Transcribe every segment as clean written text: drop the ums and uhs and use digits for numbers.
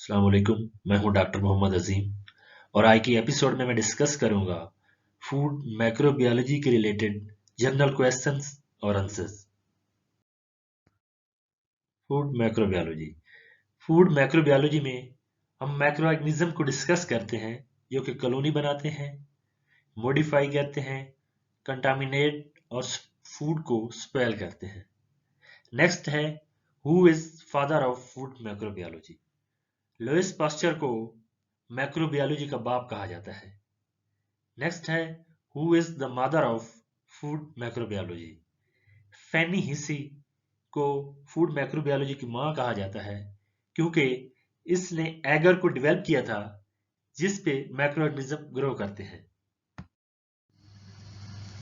अस्सलाम वालेकुम। मैं हूं डॉक्टर मोहम्मद अजीम और आज की एपिसोड में मैं डिस्कस करूंगा फूड मैक्रोबायोलॉजी के रिलेटेड जनरल क्वेश्चंस और आंसर्स। फूड मैक्रोबायोलॉजी फूड मैक्रोबायोलॉजी में हम मैक्रो ऑर्गेनिज्म को डिस्कस करते हैं जो कि कॉलोनी बनाते हैं, मॉडिफाई करते हैं, कंटामिनेट और फूड को स्पेल करते हैं। नेक्स्ट है who is father of food microbiology. Louis Pasteur को मैक्रोबायोलॉजी का बाप कहा जाता है। नेक्स्ट है who is the mother of food microbiology. Fanny Hesse को फूड मैक्रोबायोलॉजी की मां कहा जाता है क्योंकि इसने एगर को डेवलप किया था जिस पे मैक्रो ऑर्गेनिज्म ग्रो करते हैं।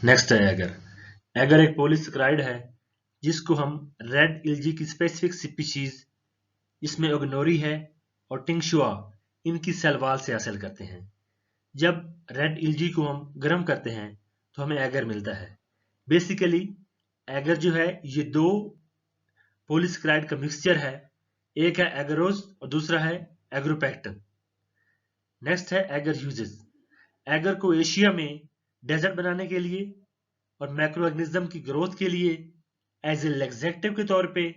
नेक्स्ट है एगर। एगर एक पॉलीसेकेराइड है जिसको हम रेड इल्जी की स्पेसिफिक स्पीशीज जिसमें ओगनोरी है और टिंगशुआ इनकी सेल वॉल से हासिल करते हैं। जब रेड इल्जी को हम गर्म करते हैं तो हमें एगर मिलता है। बेसिकली एगर जो है ये दो पॉलीसेकेराइड का मिक्सचर है। एक है एगरोज और दूसरा है एग्रोपेक्टिन। नेक्स्ट है एगर यूजेस। एगर को एशिया में डेजर्ट बनाने के लिए और मैक्रो ऑर्गेनिज्म की ग्रोथ के लिए, एज ए लैक्सेटिव के तौर पे,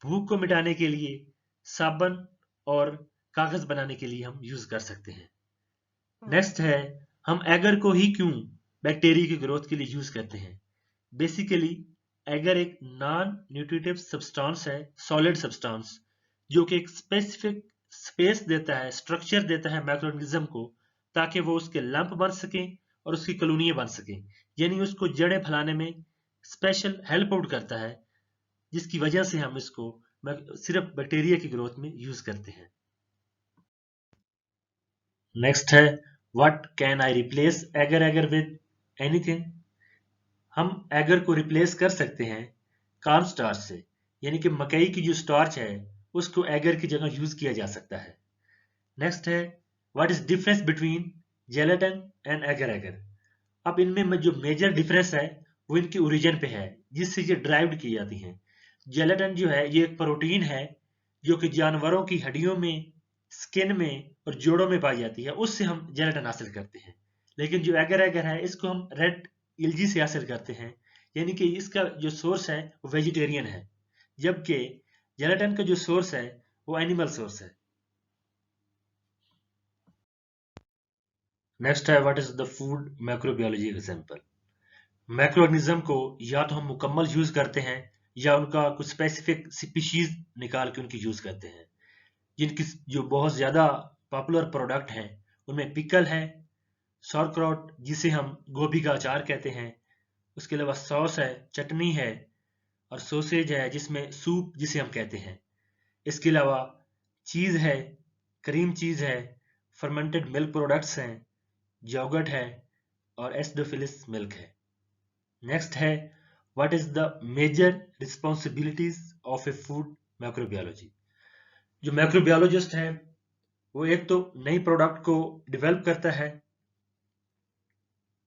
भूख को मिटाने के लिए, साबुन और कागज बनाने के लिए हम यूज कर सकते हैं। नेक्स्ट है हम एगर को ही क्यों बैक्टीरिया की ग्रोथ के लिए यूज करते हैं। बेसिकली एगर एक नॉन न्यूट्रिटिव सब्सटेंस है, सॉलिड सब्सटेंस, जो कि एक स्पेसिफिक स्पेस देता है, स्ट्रक्चर देता है माइक्रोऑर्गेनिज्म को ताकि वो उसके लंप बन सकें और उसकी कॉलोनियां बन सकें। यानी उसको जड़ें फैलाने में स्पेशल हेल्प आउट करता है, जिसकी वजह से हम इसको सिर्फ बैक्टीरिया की ग्रोथ में यूज करते हैं। नेक्स्ट है what can I replace agar agar with anything. हम एगर को रिप्लेस कर सकते हैं कॉर्न स्टार्च से, यानी कि मकई की जो स्टार्च है उसको एगर की जगह यूज किया जा सकता है। नेक्स्ट है what is difference between gelatin and agar agar. अब इनमें जो मेजर डिफरेंस है वो इनकी ओरिजिन पे है जिससे ये ड्राइव्ड की जाती हैं। जेलेटिन जो है ये एक प्रोटीन है जो कि जानवरों की हड्डियों में, स्किन में और जोड़ों में पाई जाती है, उससे हम जेलेटिन हासिल करते हैं। लेकिन जो एगर एगर है इसको हम रेड इल्जी से हासिल करते हैं, यानी कि इसका जो सोर्स है वो वेजिटेरियन है, जबकि जेलेटिन का जो सोर्स है वो एनिमल सोर्स है। नेक्स्ट है what is the food microbiology example. Microorganism को या तो हम मुकम्मल यूज करते हैं या उनका कुछ स्पेसिफिक स्पीशीज निकाल के उनकी यूज करते हैं। जिनकी जो बहुत ज्यादा पॉपुलर प्रोडक्ट हैं उनमें पिकल है, सॉरक्राउट जिसे हम गोभी का अचार कहते हैं, उसके अलावा सॉस है, चटनी है और सॉसेज है जिसमें सूप जिसे हम कहते हैं। इसके अलावा चीज है, क्रीम चीज है, फर्मेंटेड मिल्क प्रोडक्ट्स हैं, योगर्ट है और एसिडोफिलिस मिल्क है। नेक्स्ट है what is the major responsibilities of a food microbiology. जो मैक्रोबायोलॉजिस्ट है वो एक तो नई प्रोडक्ट को डेवलप करता है,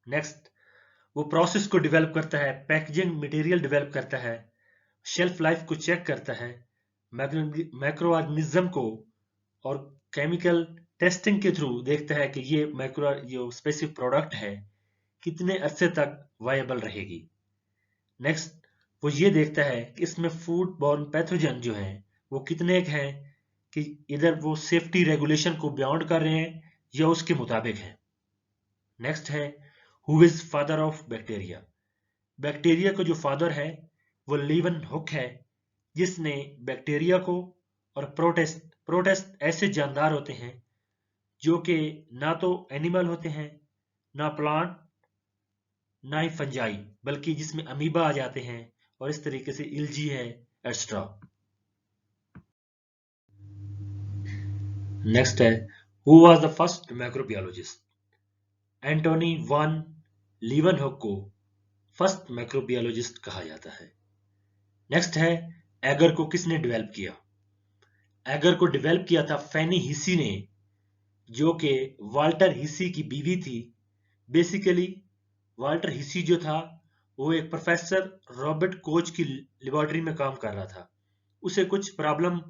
नेक्स्ट वो प्रोसेस को डेवलप करता है, पैकेजिंग मटेरियल डेवलप करता है, शेल्फ लाइफ को चेक करता है, मैक्रो ऑर्गेनिज्म को और केमिकल टेस्टिंग के थ्रू देखता है कि ये मैक्रो जो स्पेसिफिक प्रोडक्ट है कितने अरसे तक वायबल रहेगी। नेक्स्ट वो ये देखता है कि इसमें फूड बॉर्न पैथोजन जो है वो कितने हैं, कि इधर वो सेफ्टी रेगुलेशन को बियॉन्ड कर रहे हैं या उसके मुताबिक है। नेक्स्ट है who is father of bacteria. Bacteria का जो फादर है वो लीवन हुक है जिसने बैक्टीरिया को और प्रोटेस्ट ऐसे जानदार होते हैं जो कि ना तो एनिमल होते हैं, ना प्लांट, ना ही फंजाई, बल्कि जिसमें अमीबा आ जाते हैं और इस तरीके से इल्जी है एक्स्ट्रा। नेक्स्ट है who was the first microbiologist. Antonie van Leeuwenhoek को फर्स्ट मैक्रोबायोलॉजिस्ट कहा जाता है। नेक्स्ट है एगर को किसने डेवलप किया। एगर को डेवलप किया था फैनी हिसी ने, जो कि वाल्टर हिसी की बीवी थी। बेसिकली वाल्टर हिसी जो था वो एक प्रोफेसर रॉबर्ट कोच की लेबोरेटरी में काम कर रहा था। उसे कुछ प्रॉब्लम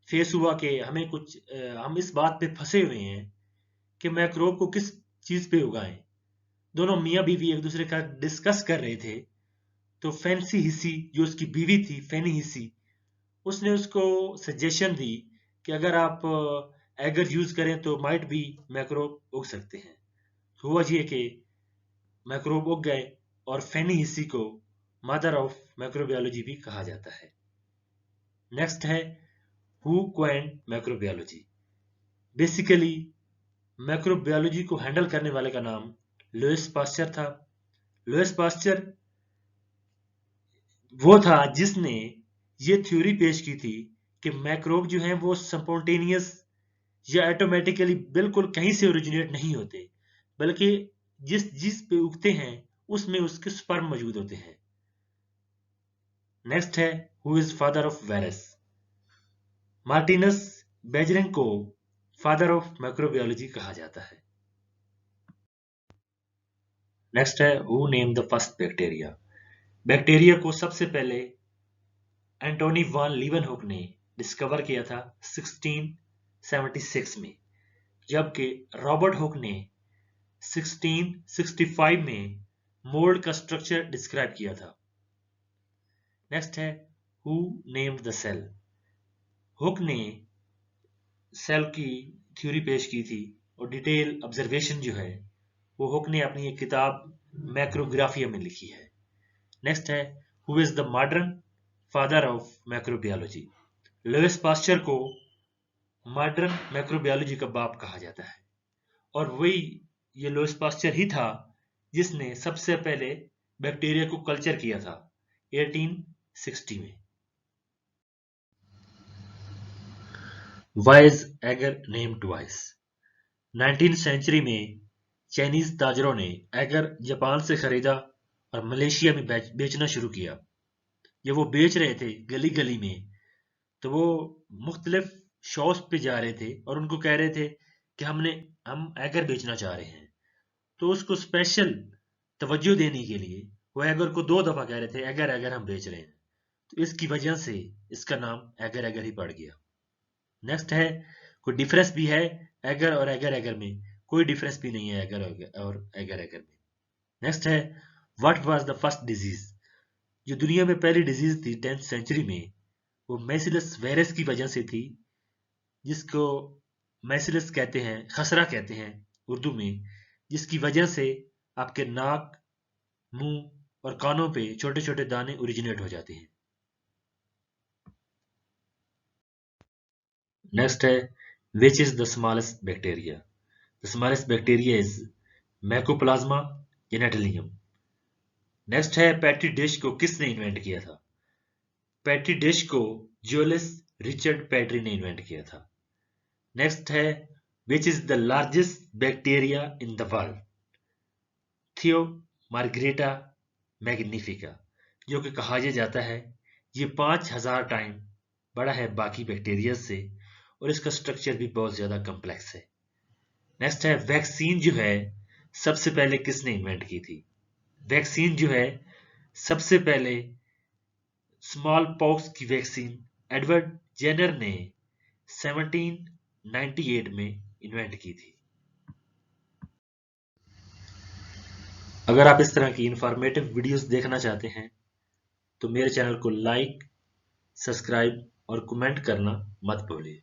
फेस हुआ कि हम इस बात पे फंसे हुए हैं कि मैक्रोब को किस चीज पे उगाएं। दोनों मियाँ बीवी एक दूसरे का डिस्कस कर रहे थे, तो फैंसी हिस्सी जो उसकी बीवी थी, फैनी हिस्सी, उसने उसको सजेशन दी कि अगर आप एगर यूज करें तो माइट भी मैक्रोब उग सकते हैं। तो हुआ ये कि मैक्रोब उग गए और फैनी हिस्सी को मदर ऑफ मैक्रोबायोलॉजी भी कहा जाता है। नेक्स्ट है हु क्वाइंड मैक्रोबायोलॉजी। बेसिकली मैक्रोबायोलॉजी को हैंडल करने वाले का नाम लुईस पास्चर था। लुईस पास्चर वो था जिसने ये थ्योरी पेश की थी कि मैक्रोब जो हैं वो स्पॉन्टेनियस या ऑटोमेटिकली बिल्कुल कहीं से ओरिजिनेट नहीं होते, बल्कि जिस जिस पे उगते हैं उसमें उसके स्पर्म मौजूद होते हैं। नेक्स्ट है who is father of virus. Martinez Beijerinck को फादर ऑफ माइक्रोबायोलॉजी कहा जाता है। नेक्स्ट है who name the first bacteria. Bacteria को सबसे पहले एंटोनी वान लीवनहुक ने डिस्कवर किया था 1676 में, जबकि रॉबर्ट हुक ने 1665 में मोल्ड का स्ट्रक्चर डिस्क्राइब किया था। नेक्स्ट है who named the cell. Hooke ने सेल की थ्योरी पेश की थी और डिटेल ऑब्जर्वेशन जो है वो हुक ने अपनी एक किताब मैक्रोग्राफिया में लिखी है। नेक्स्ट है who is the modern father of microbiology. Louis Pasteur को मॉडर्न मैक्रोबायोलॉजी का बाप कहा जाता है और वही ये लुईस पास्चर ही था जिसने सबसे पहले बैक्टीरिया को कल्चर किया था 1860 में। Why is agar named twice? 19th century में चाइनीज ताजरों ने एगर जापान से खरीदा और मलेशिया में बेचना शुरू किया। जब वो बेच रहे थे गली गली में, तो वो मुख्तलिफ शॉप्स पे जा रहे थे और उनको कह रहे थे कि हम एगर बेचना चाह रहे हैं। तो उसको स्पेशल तवज्जो देने के लिए वो एगर को 2 दफा कह रहे थे एगर एगर हम बेच रहे हैं। तो इसकी वजह से इसका नाम एगर एगर ही पड़ गया। नेक्स्ट है कोई डिफरेंस भी है एगर और एगर एगर में? कोई डिफरेंस भी नहीं है एगर और एगर एगर में। नेक्स्ट है what was the first disease. जो दुनिया में पहली डिजीज थी 10th सेंचुरी में, वो मैसिलस वायरस की वजह से थी, जिसको मैसिलस कहते हैं, खसरा कहते हैं उर्दू में, जिसकी वजह से आपके नाक, मुंह और कानों पे छोटे छोटे दाने ओरिजिनेट हो जाते हैं। नेक्स्ट है which is the smallest bacteria. The smallest bacteria is mycoplasma genitalium. Next है पैट्री डिश को किसने इन्वेंट किया था? पैट्री डिश को जोलिस रिचर्ड पैट्री ने इन्वेंट किया था। नेक्स्ट है which is the largest bacteria in the world. थियो मार्गरेटा मैग्निफिका, जो कि कहा यह जाता है ये 5000 टाइम बड़ा है बाकी बैक्टीरिया से और इसका स्ट्रक्चर भी बहुत ज्यादा कॉम्प्लेक्स है। नेक्स्ट है वैक्सीन जो है सबसे पहले किसने इन्वेंट की थी? वैक्सीन जो है सबसे पहले स्मॉल पॉक्स की वैक्सीन एडवर्ड जेनर ने 1798 में इन्वेंट की थी। अगर आप इस तरह की इंफॉर्मेटिव वीडियोस देखना चाहते हैं तो मेरे चैनल को लाइक, सब्सक्राइब और कमेंट करना मत भूलिए।